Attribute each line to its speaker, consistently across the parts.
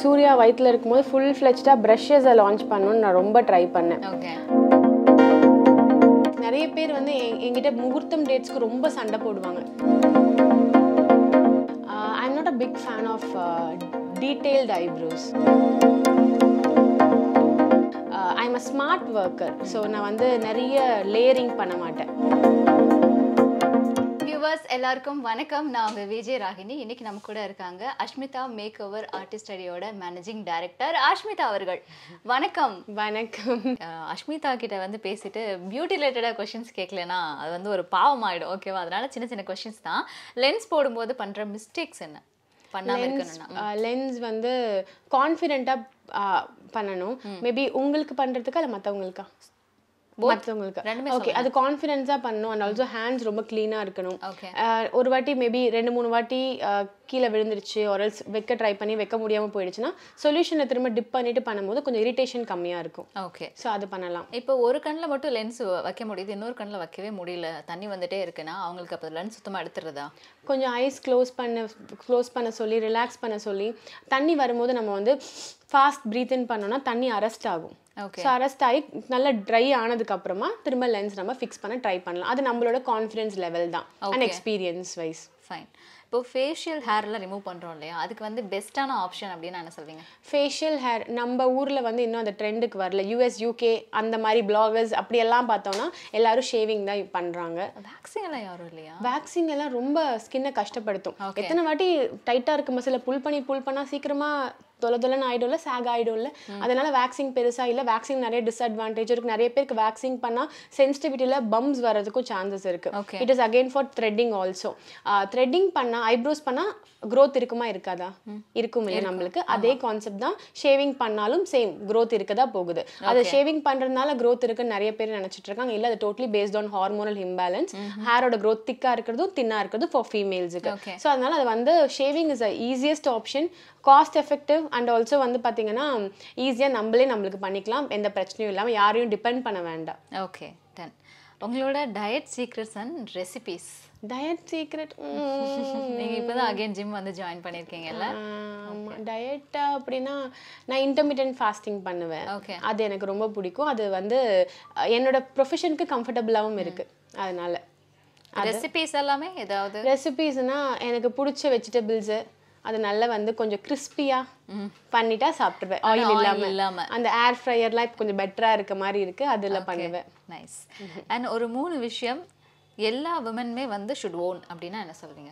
Speaker 1: சூர்யா வயித்துல இருக்கும்போது full ஃப்ளெஜ்டா பிரஷஸை launch பண்ணணும்னு நான் ரொம்ப ட்ரை பண்ணேன்.
Speaker 2: ஓகே.
Speaker 1: நிறைய பேர் வந்து என்கிட்ட முகூர்த்தம் டேட்ஸ்க்கு ரொம்ப சண்டை போடுவாங்க. I am not a big fan of detailed eyebrows. I am a smart worker. So நான் வந்து நிறைய லேயரிங் பண்ண மாட்டேன்.
Speaker 2: வியூவர்ஸ் எல்லாருக்கும் வணக்கம். நான் உங்க விஜய் ராகினி. இன்னைக்கு நம்ம கூட இருக்காங்க அஷ்மிதா மேக் ஓவர் ஆர்டிஸ்ட் ஸ்டுடியோட மேனேஜிங் டைரக்டர் அஷ்மிதா அவர்கள். வணக்கம்.
Speaker 1: வணக்கம்.
Speaker 2: அஷ்மிதா கிட்ட வந்து பேசிட்டு பியூட்டி ரிலேட்டடா கொஸ்டின்ஸ் கேட்கலன்னா அது வந்து ஒரு பாவம் ஆயிடும். ஓகேவா? அதனால சின்ன சின்ன கொஸ்டின்ஸ் தான். லென்ஸ் போடும்போது பண்ற மிஸ்டேக்ஸ் என்ன? பண்ணாம இருக்கணும்னா
Speaker 1: லென்ஸ் வந்து கான்ஃபிடென்ட்டா பண்ணணும். மேபி உங்களுக்கு பண்றதுக்கு அல்ல மற்றவங்களுக்கா? மற்றவங்களுக்கு. ஓகே, அது கான்ஃபிடென்ஸா பண்ணணும். அண்ட் ஆல்சோ ஹேண்ட்ஸ் ரொம்ப கிளீனா இருக்கணும். ஒரு வாட்டி மேபி 2-3 வாட்டி கீழே விழுந்துருச்சு ஆர்எல்ஸ் வைக்க ட்ரை பண்ணி வைக்க முடியாமல் போயிடுச்சுன்னா சொல்யூஷனை திரும்ப டிப் பண்ணிட்டு பண்ணும்போது கொஞ்சம் இரிட்டேஷன் கம்மியாக இருக்கும்.
Speaker 2: ஓகே,
Speaker 1: ஸோ அது பண்ணலாம்.
Speaker 2: இப்போ ஒரு கண்ணில் மட்டும் லென்ஸ் வைக்க முடியுது, இன்னொரு கண்ணில் வைக்கவே முடியல, தண்ணி வந்துட்டே இருக்குன்னா அவங்களுக்கு அப்போ லென்ஸ் சுத்தமாக எடுத்துறதா? கொஞ்சம்
Speaker 1: ஐஸ் க்ளோஸ் பண்ண சொல்லி ரிலாக்ஸ் பண்ண சொல்லி தண்ணி வரும்போது நம்ம வந்து ஃபாஸ்ட் ப்ரீத் இன் பண்ணோம்னா தண்ணி அரெஸ்ட் ஆகும். ஸோ அரெஸ்ட் ஆகி நல்லா ட்ரை ஆனதுக்கு அப்புறமா திரும்ப லென்ஸ் நம்ம ஃபிக்ஸ் பண்ண ட்ரை பண்ணலாம். அது நம்மளோட கான்ஃபிடன்ஸ் லெவல் தான் அண்ட் எக்ஸ்பீரியன்ஸ் வைஸ்.
Speaker 2: ஃபைன். இப்போ ஃபேஷியல் ஹேர்லாம் ரிமூவ் பண்ணுறோம் இல்லையா, அதுக்கு வந்து பெஸ்ட்டான ஆப்ஷன் அப்படின்னு என்ன சொல்வீங்க?
Speaker 1: ஃபேஷியல் ஹேர் நம்ம ஊரில் வந்து இன்னும் அந்த ட்ரெண்டுக்கு வரல. US UK அந்த மாதிரி பிளாகர்ஸ் அப்படியெல்லாம் பார்த்தோம்னா எல்லாரும் ஷேவிங் தான் பண்ணுறாங்க.
Speaker 2: வேக்சின் எல்லாம் யாரும் இல்லையா?
Speaker 1: வேக்சின் எல்லாம் ரொம்ப ஸ்கின்னை கஷ்டப்படுத்தும். எத்தனை வாட்டி டைட்டாக இருக்க மசில புல் பண்ணால் சீக்கிரமாக தொலைன்னு ஆயிடும்ல, சேக் ஆயிடும்ல. அதனால வேக்சின் பெருசா இல்லை. வேக்சின் நிறைய டிஸ்அட்வான்டேஜ் இருக்கு. நிறைய பேருக்கு வேக்சின் பண்ணா சென்சிட்டிவிட்டியில பம்ப்ஸ் வரதுக்கும் சான்சஸ் இருக்கு. It is again for threading also. Threading பண்ணா ஐப்ரோஸ் பண்ணா growth இருக்குமா இருக்காதா? இருக்கும் இல்லையா நம்மளுக்கு. அதே கான்செப்ட் தான் ஷேவிங் பண்ணாலும் சேம் growth இருக்கதா போகுது. அது ஷேவிங் பண்றதுனால growth இருக்குன்னு நிறைய பேர் நினைச்சிட்டு இருக்காங்க. இல்ல அது totally based on hormonal imbalance. ஹேரோட growth திக்கா இருக்கிறதும் தின்னா இருக்கிறது ஃபார் ஃபீமேல்ஸுக்கு. ஸோ அதனால அது வந்து shaving is a easiest option, cost effective and also வந்து பார்த்தீங்கன்னா ஈஸியாக நம்மளுக்கு பண்ணிக்கலாம். எந்த பிரச்சனையும் இல்லாமல் யாரையும் டிபெண்ட் பண்ண வேண்டாம்.
Speaker 2: Okay, done. உங்களோட diet secrets and recipes?
Speaker 1: Diet secret
Speaker 2: நீங்கள் இப்போ தான் அகைன் ஜிம் வந்து ஜாயின் பண்ணியிருக்கீங்கல்ல?
Speaker 1: ஆமாம். டயட்டா அப்படின்னா நான் இன்டர்மீடியன்ட் ஃபாஸ்டிங் பண்ணுவேன்.
Speaker 2: ஓகே,
Speaker 1: அது எனக்கு ரொம்ப பிடிக்கும். அது வந்து என்னோட ப்ரொஃபஷனுக்கு கம்ஃபர்டபுளாகவும் இருக்குது. அதனால
Speaker 2: ரெசிபீஸ் எல்லாமே ஏதாவது
Speaker 1: ரெசிபீஸ்னா எனக்கு பிடிச்ச வெஜிடபிள்ஸு அது நல்லா வந்து கொஞ்சம் கிறிஸ்பியாக பண்ணிட்டா சாப்பிடுவேன். ஆயில் இல்லாமல். அந்த ஏர் ஃப்ரையர்லாம் இப்போ கொஞ்சம் பெட்டராக இருக்க மாதிரி இருக்கு, அதில் பண்ணுவேன்.
Speaker 2: நைஸ். அண்ட் ஒரு 3 விஷயம் எல்லா விமனுமே வந்து ஷுட் ஓன் அப்படின்னா என்ன சொல்வீங்க?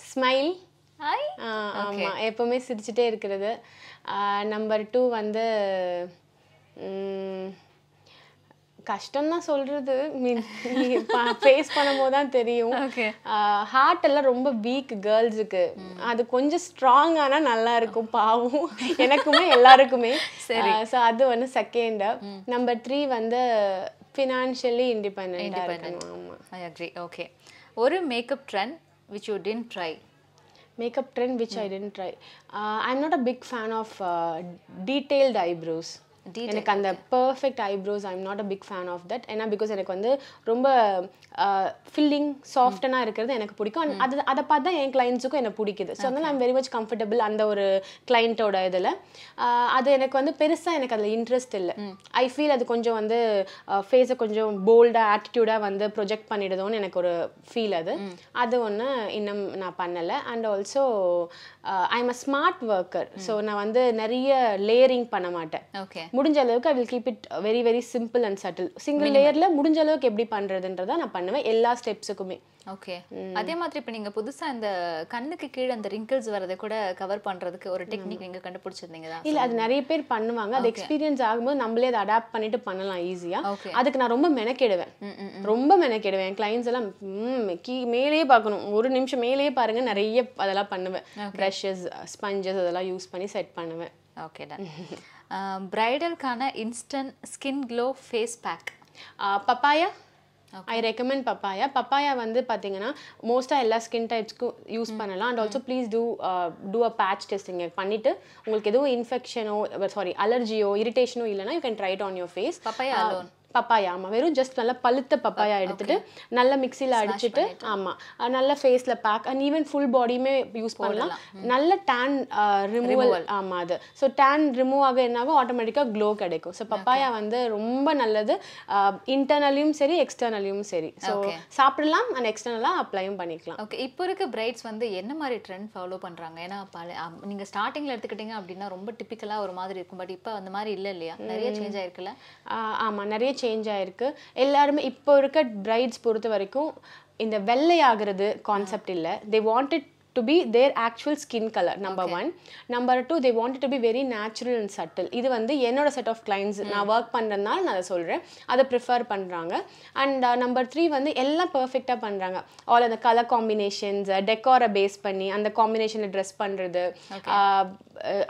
Speaker 1: ஸ்மைல். ஆமாம், எப்போவுமே சிரிச்சுட்டே இருக்கிறது. நம்பர் 2 வந்து கஷ்டம் தான் சொல்றது, ஃபேஸ் பண்ணும்போது தான் தெரியும். ஹார்ட் எல்லாம் ரொம்ப வீக் கேர்ள்ஸுக்கு, அது கொஞ்சம் ஸ்ட்ராங் ஆனால் நல்லா இருக்கும். பாவம் எனக்குமே எல்லாருக்குமே. ஸோ அது வந்து செகண்ட். நம்பர் 3 வந்து ஃபினான்ஷியலி இண்டிபெண்டன்ட். ஆமாம்,
Speaker 2: ஐ அக்ரி. ஓகே, ஒரு makeup trend which you didn't try?
Speaker 1: Makeup trend which I didn't try. I am not a big fan of detailed eyebrows. எனக்கு அந்த perfect eyebrows I am not a big fan of that. ஏன்னா because எனக்கு வந்து ரொம்ப filling சாஃப்டனாக இருக்கிறது எனக்கு பிடிக்கும். அதை பார்த்து தான் என் கிளைண்ட்ஸுக்கும் எனக்கு பிடிக்குது. ஸோ அதனால் ஐம் வெரி மச் கம்ஃபர்டபுள் அந்த ஒரு கிளைண்ட்டோட இதில். அது எனக்கு வந்து பெருசாக எனக்கு அதில் இன்ட்ரெஸ்ட் இல்லை. ஐ ஃபீல் அது கொஞ்சம் வந்து ஃபேஸை கொஞ்சம் போல்டாக ஆட்டிடியூடாக வந்து ப்ரொஜெக்ட் பண்ணிடுதோன்னு எனக்கு ஒரு ஃபீல். அது ஒன்று இன்னும் நான் பண்ணலை. And also I am a smart worker. So நான் வந்து நிறைய லேயரிங் பண்ண மாட்டேன்.
Speaker 2: ஓகே,
Speaker 1: முடிஞ்ச அளவுக்கு I will keep it very very simple and subtle. Single லேயரில் முடிஞ்ச அளவுக்கு எப்படி பண்ணுறதுன்றதை நான் பண்ணுவேன் எல்லா ஸ்டெப்ஸுக்குமே.
Speaker 2: ஓகே, அதே மாதிரி இப்போ நீங்கள் புதுசாக இந்த கண்ணுக்கு கீழே அந்த ரிங்கிள்ஸ் வரதை கூட கவர் பண்ணுறதுக்கு ஒரு டெக்னிக் நீங்கள் கண்டுபிடிச்சிருந்தீங்க தான்?
Speaker 1: இல்லை, அது நிறைய பேர் பண்ணுவாங்க. அது எக்ஸ்பீரியன்ஸ் ஆகும்போது நம்மளே அதை அடாப்ட் பண்ணிட்டு பண்ணலாம் ஈஸியாக. அதுக்கு நான் ரொம்ப மெனக்கெடுவேன். என் கிளைண்ட்ஸ் எல்லாம் மேலேயே பார்க்கணும், ஒரு நிமிஷம் மேலேயே பாருங்க, நிறைய அதெல்லாம் பண்ணுவேன். ப்ரஷஸ், ஸ்பஞ்சஸ் அதெல்லாம் யூஸ் பண்ணி செட் பண்ணுவேன்.
Speaker 2: Okay, done. பிரைடலுக்கான instant skin glow face pack
Speaker 1: papaya. I recommend papaya. Papaya வந்து பார்த்தீங்கன்னா மோஸ்ட்டாக எல்லா ஸ்கின் டைப்ஸ்க்கும் யூஸ் பண்ணலாம். And also please do a patch testing பண்ணிவிட்டு உங்களுக்கு எதுவும் இன்ஃபெக்ஷனோ அலர்ஜியோ இரிட்டேஷனோ இல்லைனா you can try it on your face.
Speaker 2: Papaya alone
Speaker 1: papaya. ஆமாம், வெறும் ஜஸ்ட் நல்லா பழுத்த பப்பாயா எடுத்துட்டு நல்லா மிக்சியில் அடிச்சுட்டு ஆமாம் நல்ல ஃபேஸில் பேக் அண்ட் ஈவன் ஃபுல் பாடியுமே யூஸ் பண்ணலாம். நல்ல டேன் ரிமூவல். ஆமாம் அது ஸோ டேன் ரிமூவ் ஆக என்னாகும் ஆட்டோமேட்டிக்காக க்ளோ கிடைக்கும். ஸோ பப்பாயா வந்து ரொம்ப நல்லது, இன்டர்னலையும் சரி எக்ஸ்டர்னலையும் சரி. ஸோ சாப்பிடலாம் அண்ட் எக்ஸ்டர்னலாக அப்ளையும் பண்ணிக்கலாம்.
Speaker 2: ஓகே, இப்போ இருக்க பிரைட்ஸ் வந்து என்ன மாதிரி ட்ரெண்ட் ஃபாலோ பண்ணுறாங்க? ஏன்னா நீங்கள் ஸ்டார்டிங்கில் எடுத்துக்கிட்டீங்க அப்படின்னா ரொம்ப டிப்பிக்கலாக ஒரு மாதிரி இருக்கும், பட் இப்போ அந்த மாதிரி இல்லை இல்லையா? நிறைய சேஞ்ச் ஆயிருக்குல்ல?
Speaker 1: ஆமாம், நிறைய சேஞ்ச் ஆயிருக்கு. எல்லாருமே இப்போ இருக்க பிரைட்ஸ் பொறுத்த வரைக்கும் இந்த வெள்ளை ஆகிறது கான்செப்ட் இல்லை. They wanted to be their actual skin color, number one. Number two, they want it to be very natural and subtle. இது வந்து என்னோட செட் ஆஃப் கிளைண்ட்ஸ் நான் ஒர்க் பண்ணுறதுனால நான் அதை சொல்கிறேன், அதை ப்ரிஃபர் பண்ணுறாங்க. அண்ட் நம்பர் த்ரீ வந்து எல்லாம் பர்ஃபெக்டாக பண்ணுறாங்க. ஆல் அந்த கலர் காம்பினேஷன்ஸ், டெக்காரை பேஸ் பண்ணி அந்த காம்பினேஷனில் ட்ரெஸ் பண்ணுறது,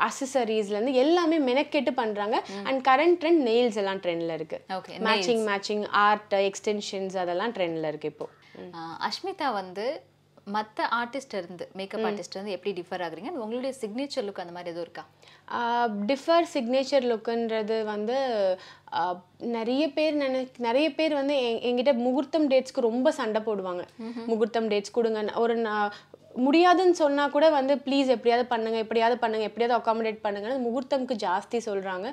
Speaker 1: அக்சசரிஸ்லேருந்து எல்லாமே மெனக்கெட்டு பண்ணுறாங்க. அண்ட் கரண்ட் ட்ரெண்ட் நெயில்ஸ் எல்லாம் ட்ரெண்டில் இருக்குது. மேட்சிங் ஆர்ட் எக்ஸ்டென்ஷன்ஸ் அதெல்லாம் ட்ரெண்டில் இருக்குது இப்போ.
Speaker 2: அஷ்மிதா வந்து மற்ற ஆர்டிஸ்ட் இருந்து மேக்கப் ஆர்டிஸ்ட் இருந்து எப்படி டிஃபர் ஆகுறீங்க? உங்களுடைய சிக்னேச்சர் லுக் அந்த மாதிரி எதுவும் இருக்கா?
Speaker 1: டிஃபர் சிக்னேச்சர் லுக்குன்றது வந்து நிறைய பேர் வந்து என்கிட்ட முகூர்த்தம் டேட்ஸ்க்கு ரொம்ப சண்டை போடுவாங்க. முகூர்த்தம் டேட்ஸ் கொடுங்க, ஒரு முடியாதுன்னு சொன்னால் கூட வந்து ப்ளீஸ் எப்படியாவது எப்படியாவது அகாமடேட் பண்ணுங்கன்னு முகூர்த்தம்க்கு ஜாஸ்தி சொல்கிறாங்க.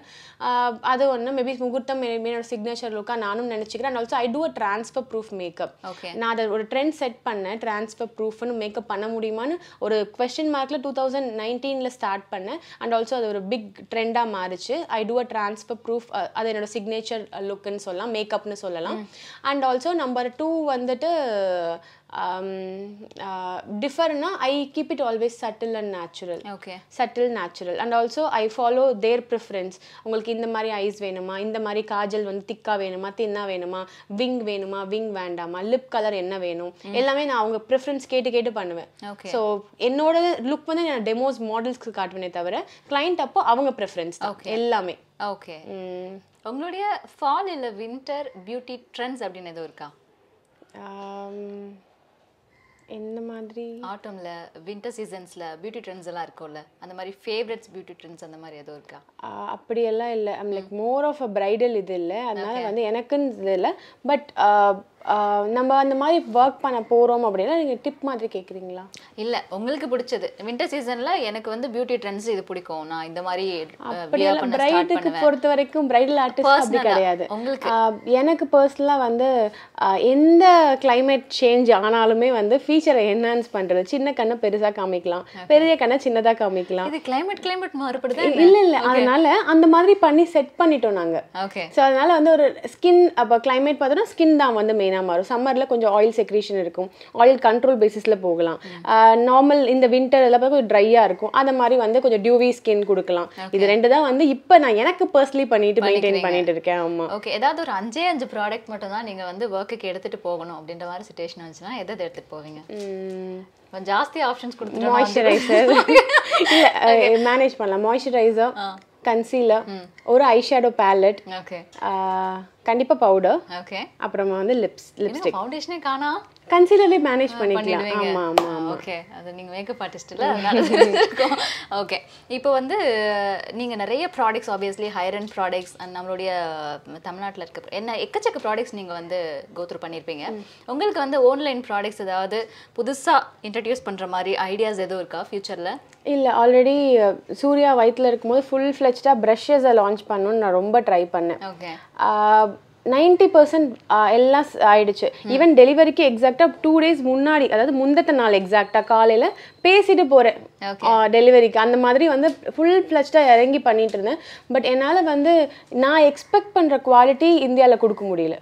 Speaker 1: அது ஒன்று மேபி முகூர்த்தம் என்னோட சிக்னேச்சர் லுக்காக நானும் நினச்சிக்கிறேன். And also I do a transfer proof makeup. நான் அதை ஒரு ட்ரெண்ட் செட் பண்ணேன், ட்ரான்ஸ்ஃபர் ப்ரூஃப்னு மேக்கப் பண்ண முடியுமான்னு ஒரு கொஸ்டின் மார்க்கில் 2019 ஸ்டார்ட் பண்ணேன். அண்ட் ஆல்சோ அது ஒரு பிக் ட்ரெண்டாக மாறிச்சு. ஐ டூ அ ட்ரான்ஸ்ஃபர் ப்ரூஃப், அது என்னோட சிக்னேச்சர் லுக்குன்னு சொல்லலாம், மேக்கப்னு சொல்லலாம். அண்ட் ஆல்சோ நம்பர் டூ வந்துட்டு different I keep it always subtle and natural. Subtle natural and also I follow their preference. உங்களுக்கு இந்த மாதிரி ஐஸ் வேணுமா, இந்த மாதிரி காஜல் வந்து திக்கா வேணுமா, தின்னா வேணுமா, விங் வேணுமா, விங் வேண்டாமா, லிப் கலர் என்ன வேணும், எல்லாமே நான் அவங்க ப்ரிஃபரன்ஸ் கேட்டு பண்ணுவேன். ஸோ என்னோட லுக் வந்து நான் டெமோஸ் மாடல்ஸ்க்கு காட்டுவேனே தவிர கிளைண்ட் அப்போ அவங்க ப்ரிஃபரன்ஸ் தான் எல்லாமே.
Speaker 2: ஓகே, உங்களுடைய ஃபால் இல்லை வின்டர் பியூட்டி ட்ரெண்ட்ஸ் அப்படின்னு எதுவும் இருக்கா?
Speaker 1: என்ன மாதிரி?
Speaker 2: ஆட்டம்ல வின்டர் சீசன்ஸ்ல பியூட்டி ட்ரெண்ட்ஸ் எல்லாம் இருக்கும்ல, அந்த மாதிரி ஃபேவரட்ஸ் பியூட்டி ட்ரெண்ட்ஸ் அந்த மாதிரி எதுவும் இருக்கா?
Speaker 1: அப்படியெல்லாம் இல்லை. I'm like more of a bridal இது இல்லை, அதனால வந்து எனக்குன்னு இது இல்லை. பட் நம்ம அந்த மாதிரி ஒர்க் பண்ண போகிறோம் அப்படின்னா நீங்கள் டிப் மாதிரி கேட்குறீங்களா?
Speaker 2: இல்லை, உங்களுக்கு பிடிச்சது வின்டர் சீசனில் எனக்கு வந்து பியூட்டி ட்ரெண்ட்ஸ் இது பிடிக்கும், நான் இந்த மாதிரி
Speaker 1: பிரைடுக்கு பொறுத்த வரைக்கும் பிரைடல் ஆர்டிஸ்ட் அப்படி கிடையாது. எனக்கு பர்சனலாக வந்து எந்த கிளைமேட் சேஞ்ச் ஆனாலுமே வந்து ஃபீச்சரை என்ஹான்ஸ் பண்ணுறது. சின்ன கண்ணை பெருசாக காமிக்கலாம், பெரிய கண்ணை சின்னதாக காமிக்கலாம்.
Speaker 2: இது கிளைமேட் மாறுபடுது
Speaker 1: இல்லை அதனால அந்த மாதிரி பண்ணி செட் பண்ணிட்டோம் நாங்கள். ஸோ அதனால வந்து ஒரு ஸ்கின் அப்போ கிளைமேட் பார்த்தோன்னா ஸ்கின் தான் வந்து மெயினாக மாறும். சம்மரில் கொஞ்சம் ஆயில் செக்ரீஷன் இருக்கும், ஆயில் கண்ட்ரோல் பேசிஸில் போகலாம். நார்மல் இந்த வின்டர் எல்லாம் கொஞ்சம் ட்ரையாக இருக்கும், அந்த மாதிரி வந்து கொஞ்சம் டியூவி ஸ்கின் கொடுக்கலாம். இது ரெண்டு தான் வந்து இப்போ நான் எனக்கு பர்சனலி மெயின்டைன் பண்ணிட்டு இருக்கேன். ஆமாம்.
Speaker 2: ஓகே, ஏதாவது ஒரு 5 ப்ராடக்ட் மட்டும் தான் நீங்கள் வந்து ஒர்க்குக்கு எடுத்துகிட்டு போகணும் அப்படின்ற மாதிரி சிச்சுவேஷன் வந்துச்சுன்னா எதை எடுத்துகிட்டு போவீங்க? ஜாஸ்தி ஆப்ஷன்ஸ் கொடுத்துட்டு
Speaker 1: மாய்ஸ்சரைசர் இல்லை மேனேஜ் பண்ணலாம். மாய்ஸ்சரைசர், கன்சீலர், ஒரு ஐஷேடோ பேலட், கண்டிப்பா பவுடர், அப்புறமா வந்து லிப்ஸ்டிக்.
Speaker 2: ஃபவுண்டேஷனே காணா,
Speaker 1: கன்சீலர்லயே மேனேஜ் பண்ணிக்கலாம். ஆமா ஆமா
Speaker 2: ஓகே, அது நீங்க மேக்கப் ஆர்டிஸ்ட் இல்ல, அதனால தெரிஞ்சிருக்கும். ஓகே, இப்போ வந்து நீங்க நிறைய products obviously higher end products நம்மளுடைய தமிழ்நாட்டில் இருக்க என்ன எக்கச்சக்க ப்ராடக்ட்ஸ் நீங்க வந்து கோத்ரூ பண்ணியிருப்பீங்க. உங்களுக்கு வந்து ஆன்லைன் ப்ராடக்ட்ஸ் ஏதாவது புதுசா இன்ட்ரடியூஸ் பண்ற மாதிரி ஐடியாஸ் எதுவும் இருக்கா ஃபியூச்சர்ல?
Speaker 1: இல்லை, ஆல்ரெடி சூர்யா வயிற்றில் இருக்கும்போது ஃபுல் ஃப்ளெஜ்டாக ப்ரஷஸை லான்ச் பண்ணணும்னு நான் ரொம்ப ட்ரை பண்ணேன். 90% எல்லாம் ஆயிடுச்சு. ஈவன் டெலிவரிக்கு எக்ஸாக்டாக 2 days முன்னாடி, அதாவது முந்தத்த நாள் எக்ஸாக்டாக காலையில் பேசிட்டு போகிறேன் டெலிவரிக்கு. அந்த மாதிரி வந்து ஃபுல் ஃப்ளெஜ்டாக இறங்கி பண்ணிட்டு இருந்தேன். பட் என்னால் வந்து நான் எக்ஸ்பெக்ட் பண்ணுற குவாலிட்டி இந்தியாவில் கொடுக்க முடியல,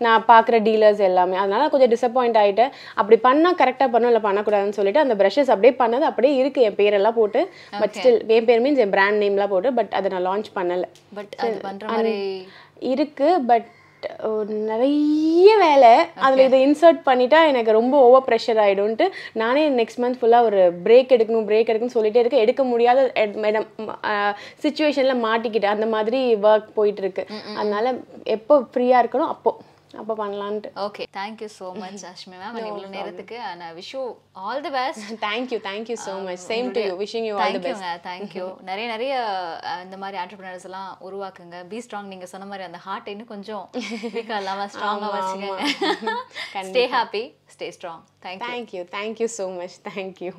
Speaker 1: நான் பார்க்குற டீலர்ஸ் எல்லாமே. அதனால கொஞ்சம் டிசப்பாயிண்ட் ஆகிட்டேன். அப்படி பண்ணால் கரெக்டாக பண்ணணும், இல்லை பண்ணக்கூடாதுன்னு சொல்லிட்டு அந்த ப்ரஷஸ் அப்படியே பண்ணது அப்படியே இருக்குது, என் பேரெல்லாம் போட்டு. பட் ஸ்டில் என் பேர் மீன்ஸ் என் பிராண்ட் நேம்லாம் போட்டு, பட் அதை நான் லான்ச் பண்ணலை.
Speaker 2: பட் அது பண்ணுற மாதிரி
Speaker 1: இருக்குது. பட் நிறைய வேலை அதில் இதை இன்சர்ட் பண்ணிட்டா எனக்கு ரொம்ப ஓவர் ப்ரெஷர் ஆகிடும்ட்டு நானே நெக்ஸ்ட் மந்த் ஃபுல்லாக ஒரு பிரேக் எடுக்கணும்னு சொல்லிட்டே இருக்கேன். எடுக்க முடியாத சிச்சுவேஷனில் மாட்டிக்கிட்டேன். அந்த மாதிரி ஒர்க் போயிட்டு இருக்கு. அதனால எப்போ ஃப்ரீயாக இருக்கணும் அப்போ அப்போ பண்ணலான்ட்டு.
Speaker 2: Okay, thank you so much Ashmi ma'am இவ்வளோ நேரத்துக்கு. And I wish you all the best.
Speaker 1: Thank you so much. Same to you. Wishing you all the best.
Speaker 2: Thank you. நிறைய இந்த மாதிரி ஆண்டர்பிரினர்ஸ் எல்லாம் உருவாக்குங்க. Be strong. நீங்க சொன்ன மாதிரி அந்த ஹார்ட் இன்னும் கொஞ்சம் வீக்கா இல்லாம ஸ்ட்ராங்கா வச்சுக்கோங்க. Stay happy, stay strong. Thank you
Speaker 1: so much. Thank you.